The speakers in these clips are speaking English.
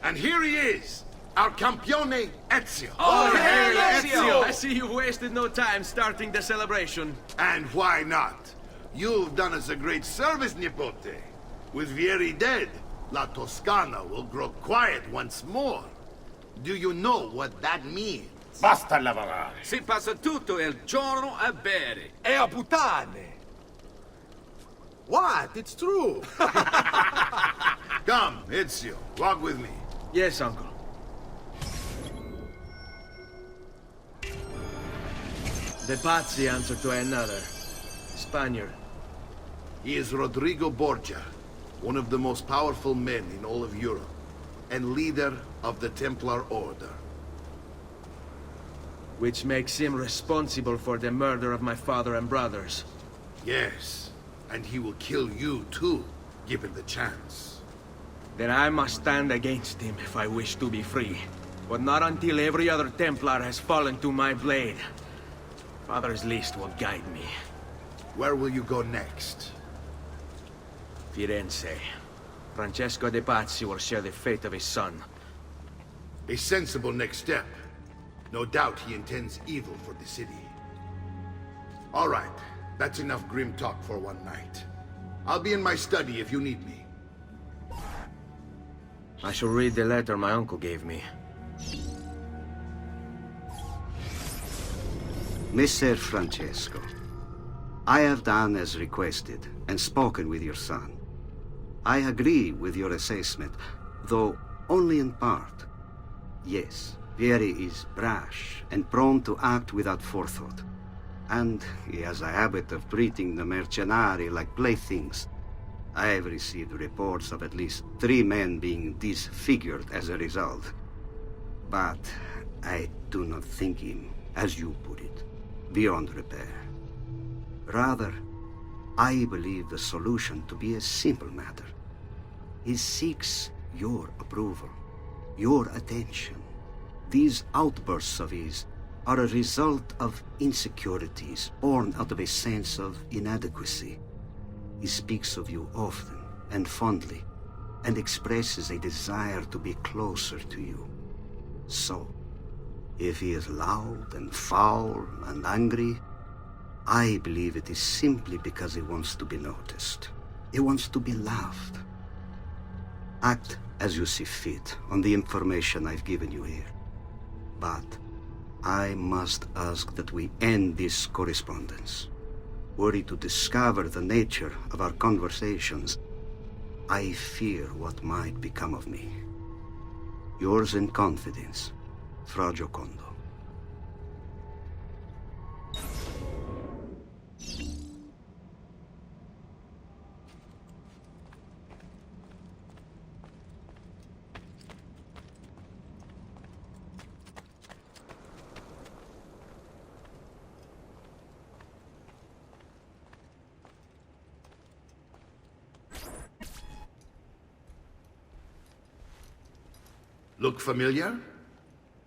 And here he is, our campione Ezio. Oh, hey, Ezio! I see you've wasted no time starting the celebration. And why not? You've done us a great service, Nipote. With Vieri dead, La Toscana will grow quiet once more. Do you know what that means? Basta lavorare. Si passa tutto il giorno a bere. E a puttane! What? It's true! Come, Ezio, walk with me. Yes, uncle. The Pazzi answer to another. Spaniard. He is Rodrigo Borgia, one of the most powerful men in all of Europe, and leader of the Templar Order. Which makes him responsible for the murder of my father and brothers. Yes, and he will kill you too, given the chance. Then I must stand against him if I wish to be free. But not until every other Templar has fallen to my blade. Father's list will guide me. Where will you go next? Firenze. Francesco de Pazzi will share the fate of his son. A sensible next step. No doubt he intends evil for the city. All right, that's enough grim talk for one night. I'll be in my study if you need me. I shall read the letter my uncle gave me. Messer Francesco, I have done as requested and spoken with your son. I agree with your assessment, though only in part. Yes, Vieri is brash and prone to act without forethought. And he has a habit of treating the mercenari like playthings. I have received reports of at least 3 men being disfigured as a result. But I do not think him, as you put it, beyond repair. Rather, I believe the solution to be a simple matter. He seeks your approval, your attention. These outbursts of his are a result of insecurities born out of a sense of inadequacy. He speaks of you often and fondly, and expresses a desire to be closer to you. So, if he is loud and foul and angry, I believe it is simply because he wants to be noticed. He wants to be loved. Act as you see fit on the information I've given you here. But I must ask that we end this correspondence. Were he to discover the nature of our conversations, I fear what might become of me. Yours in confidence, Fra Giocondo. Look familiar?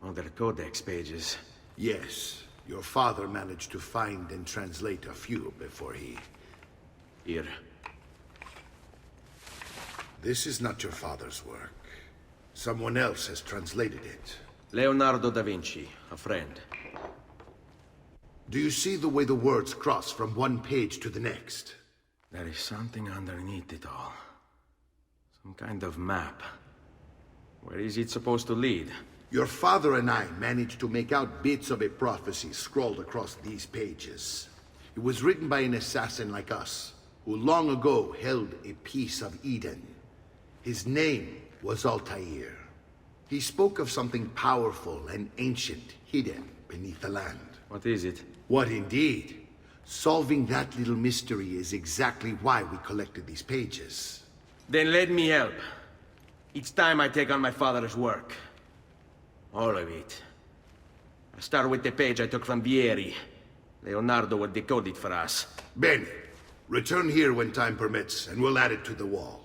On their codex pages. Yes. Your father managed to find and translate a few before he... Here. This is not your father's work. Someone else has translated it. Leonardo da Vinci, a friend. Do you see the way the words cross from one page to the next? There is something underneath it all. Some kind of map. Where is it supposed to lead? Your father and I managed to make out bits of a prophecy scrawled across these pages. It was written by an assassin like us, who long ago held a piece of Eden. His name was Altair. He spoke of something powerful and ancient hidden beneath the land. What is it? What indeed? Solving that little mystery is exactly why we collected these pages. Then let me help. It's time I take on my father's work. All of it. I'll start with the page I took from Vieri. Leonardo will decode it for us. Bene. Return here when time permits, and we'll add it to the wall.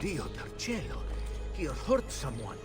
Dio dal cielo. He hurt someone.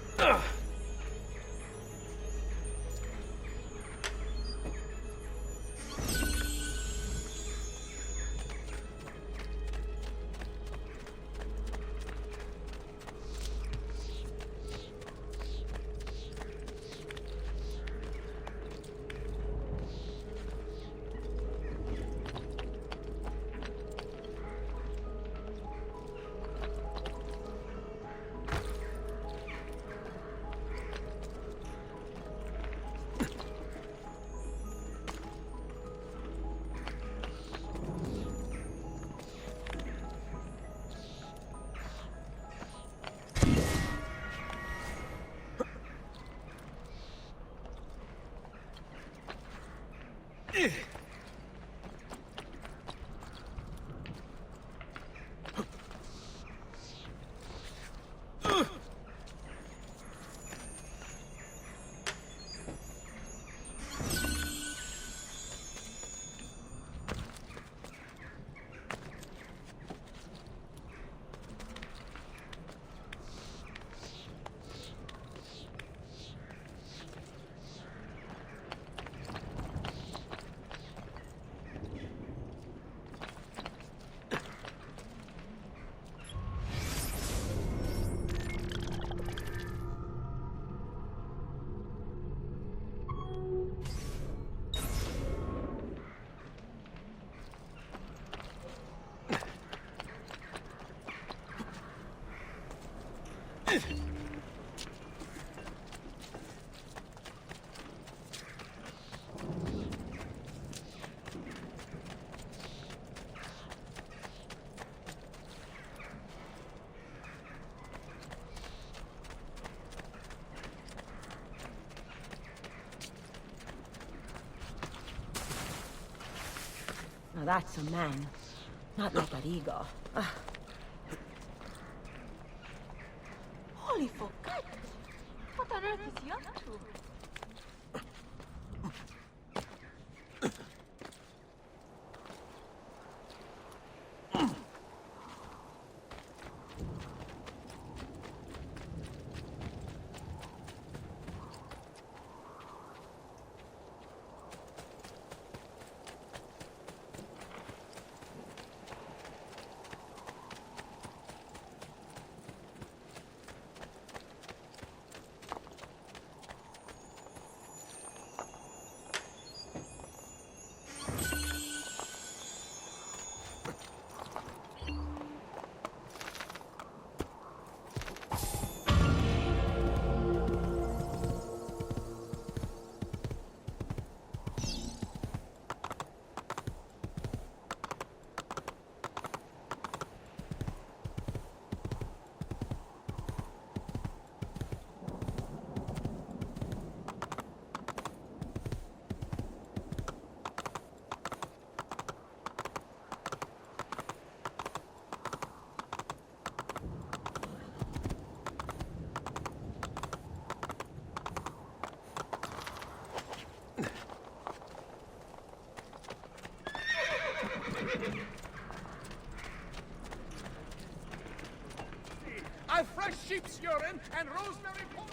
Now that's a man. Not like Arrigo. Holy forgot! What on earth is he up to? I've fresh sheep's urine and rosemary powder.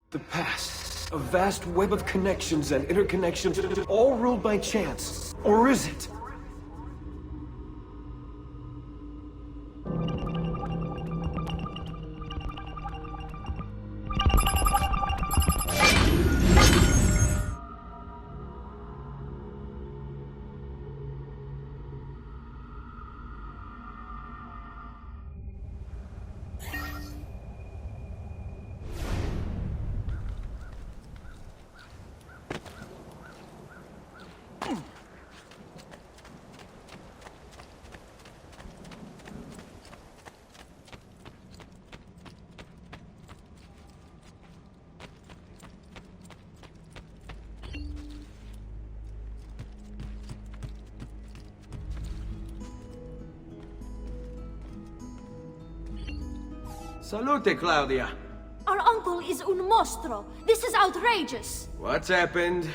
The past. A vast web of connections and interconnections, all ruled by chance. Or is it? Salute, Claudia. Our uncle is un mostro. This is outrageous. What's happened?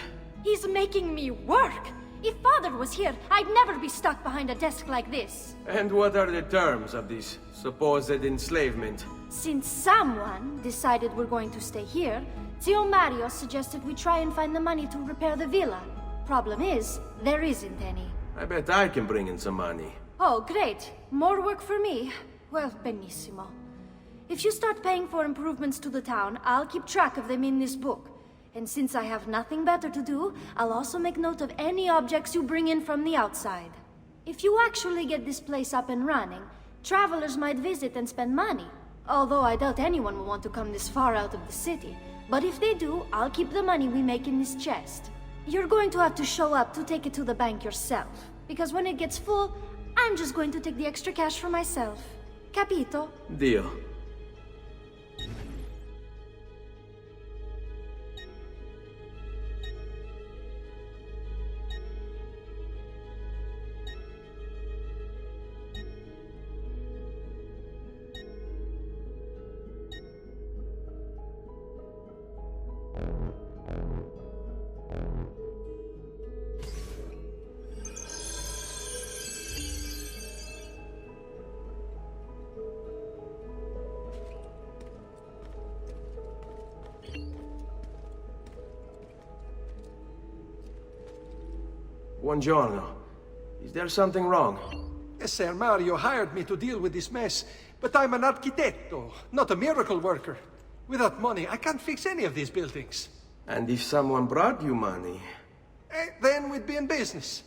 He's making me work. If father was here, I'd never be stuck behind a desk like this. And what are the terms of this supposed enslavement? Since someone decided we're going to stay here, Zio Mario suggested we try and find the money to repair the villa. Problem is, there isn't any. I bet I can bring in some money. Oh, great. More work for me. Well, benissimo. If you start paying for improvements to the town, I'll keep track of them in this book. And since I have nothing better to do, I'll also make note of any objects you bring in from the outside. If you actually get this place up and running, travelers might visit and spend money. Although I doubt anyone will want to come this far out of the city. But if they do, I'll keep the money we make in this chest. You're going to have to show up to take it to the bank yourself. Because when it gets full, I'm just going to take the extra cash for myself. Capito? Deal. Buongiorno. Is there something wrong? Yes, Sir Mario hired me to deal with this mess, but I'm an architetto, not a miracle worker. Without money, I can't fix any of these buildings. And if someone brought you money? Then we'd be in business.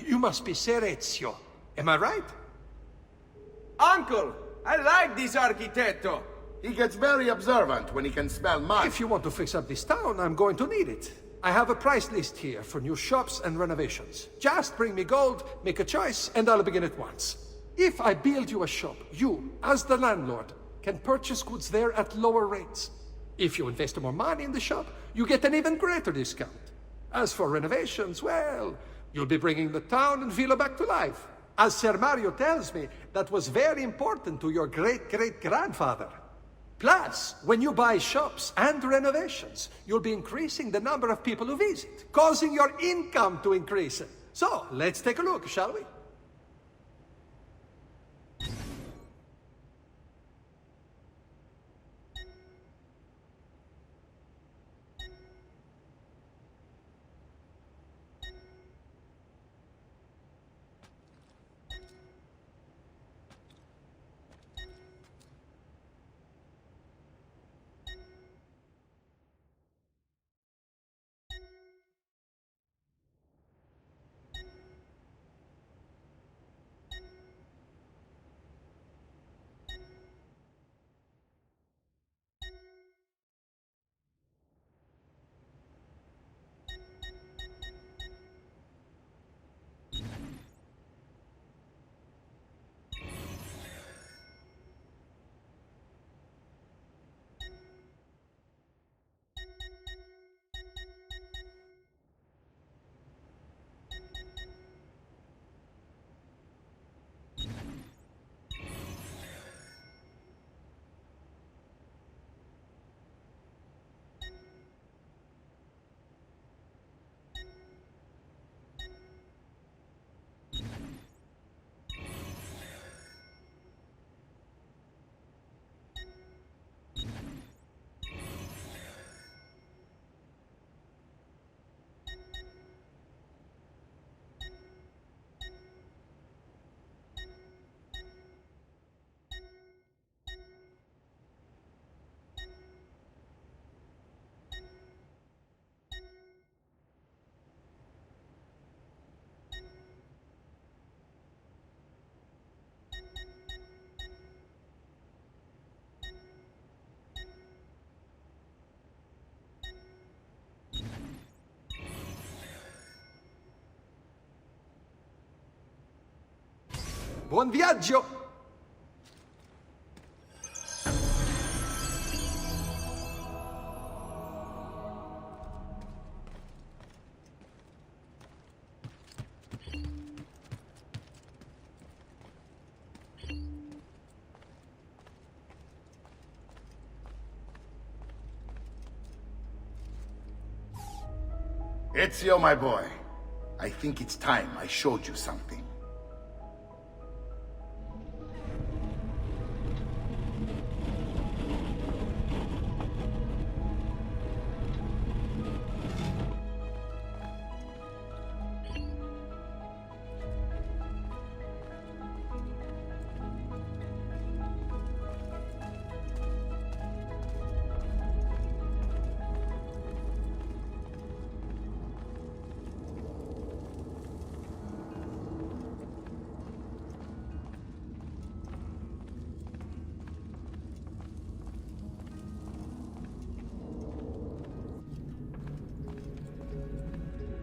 You must be Ser Ezio. Am I right? Uncle! I like this architetto! He gets very observant when he can smell mud. If you want to fix up this town, I'm going to need it. I have a price list here for new shops and renovations. Just bring me gold, make a choice, and I'll begin at once. If I build you a shop, you, as the landlord, can purchase goods there at lower rates. If you invest more money in the shop, you get an even greater discount. As for renovations, well, you'll be bringing the town and villa back to life. As Ser Mario tells me, that was very important to your great-great-grandfather. Plus, when you buy shops and renovations, you'll be increasing the number of people who visit, causing your income to increase. So, let's take a look, shall we? Buon viaggio! Ezio, my boy, I think it's time I showed you something.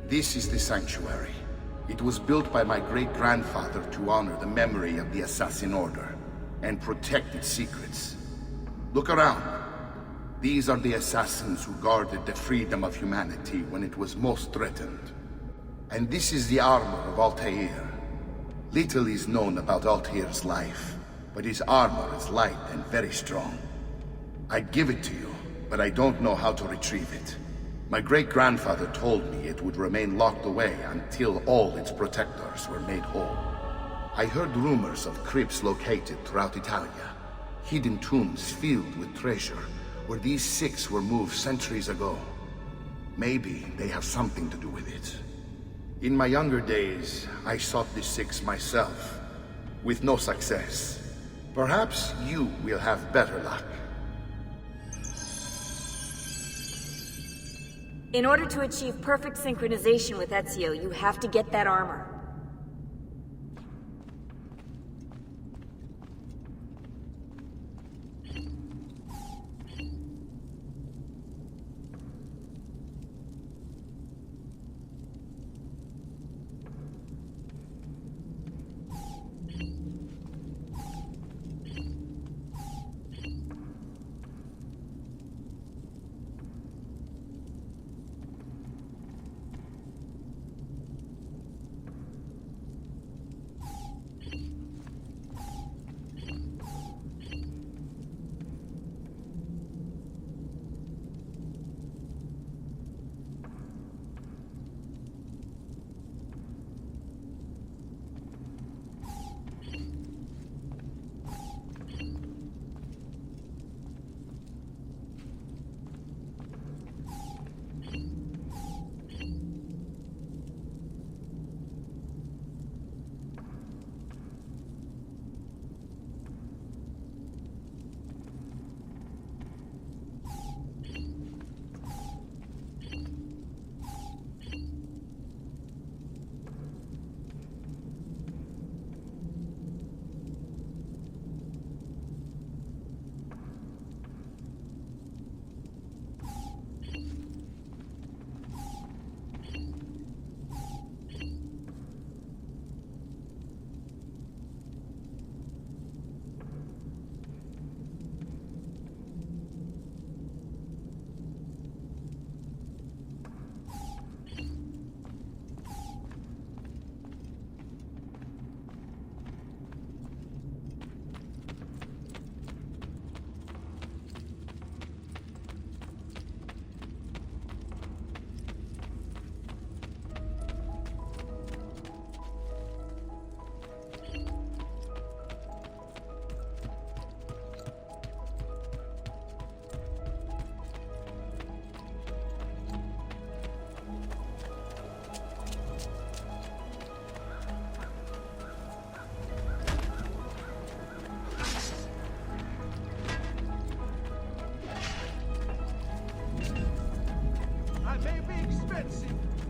This is the sanctuary. It was built by my great-grandfather to honor the memory of the Assassin Order and protect its secrets. Look around. These are the assassins who guarded the freedom of humanity when it was most threatened. And this is the armor of Altair. Little is known about Altair's life, but his armor is light and very strong. I'd give it to you, but I don't know how to retrieve it. My great-grandfather told me it would remain locked away until all its protectors were made whole. I heard rumors of crypts located throughout Italia, hidden tombs filled with treasure, where these six were moved centuries ago. Maybe they have something to do with it. In my younger days, I sought the six myself, with no success. Perhaps you will have better luck. In order to achieve perfect synchronization with Ezio, you have to get that armor.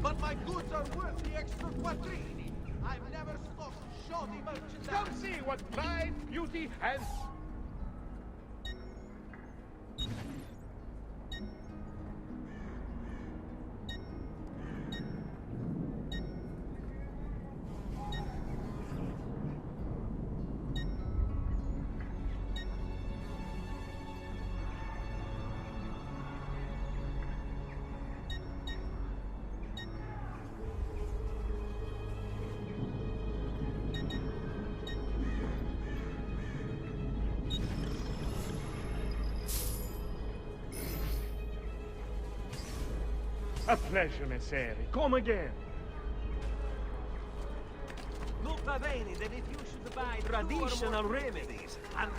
But my goods are worth the extra quattrini. I've never stopped shoddy merchandise. Come see what pride, beauty, and... A pleasure, Messere. Come again. Non va bene that if you should buy traditional remedies and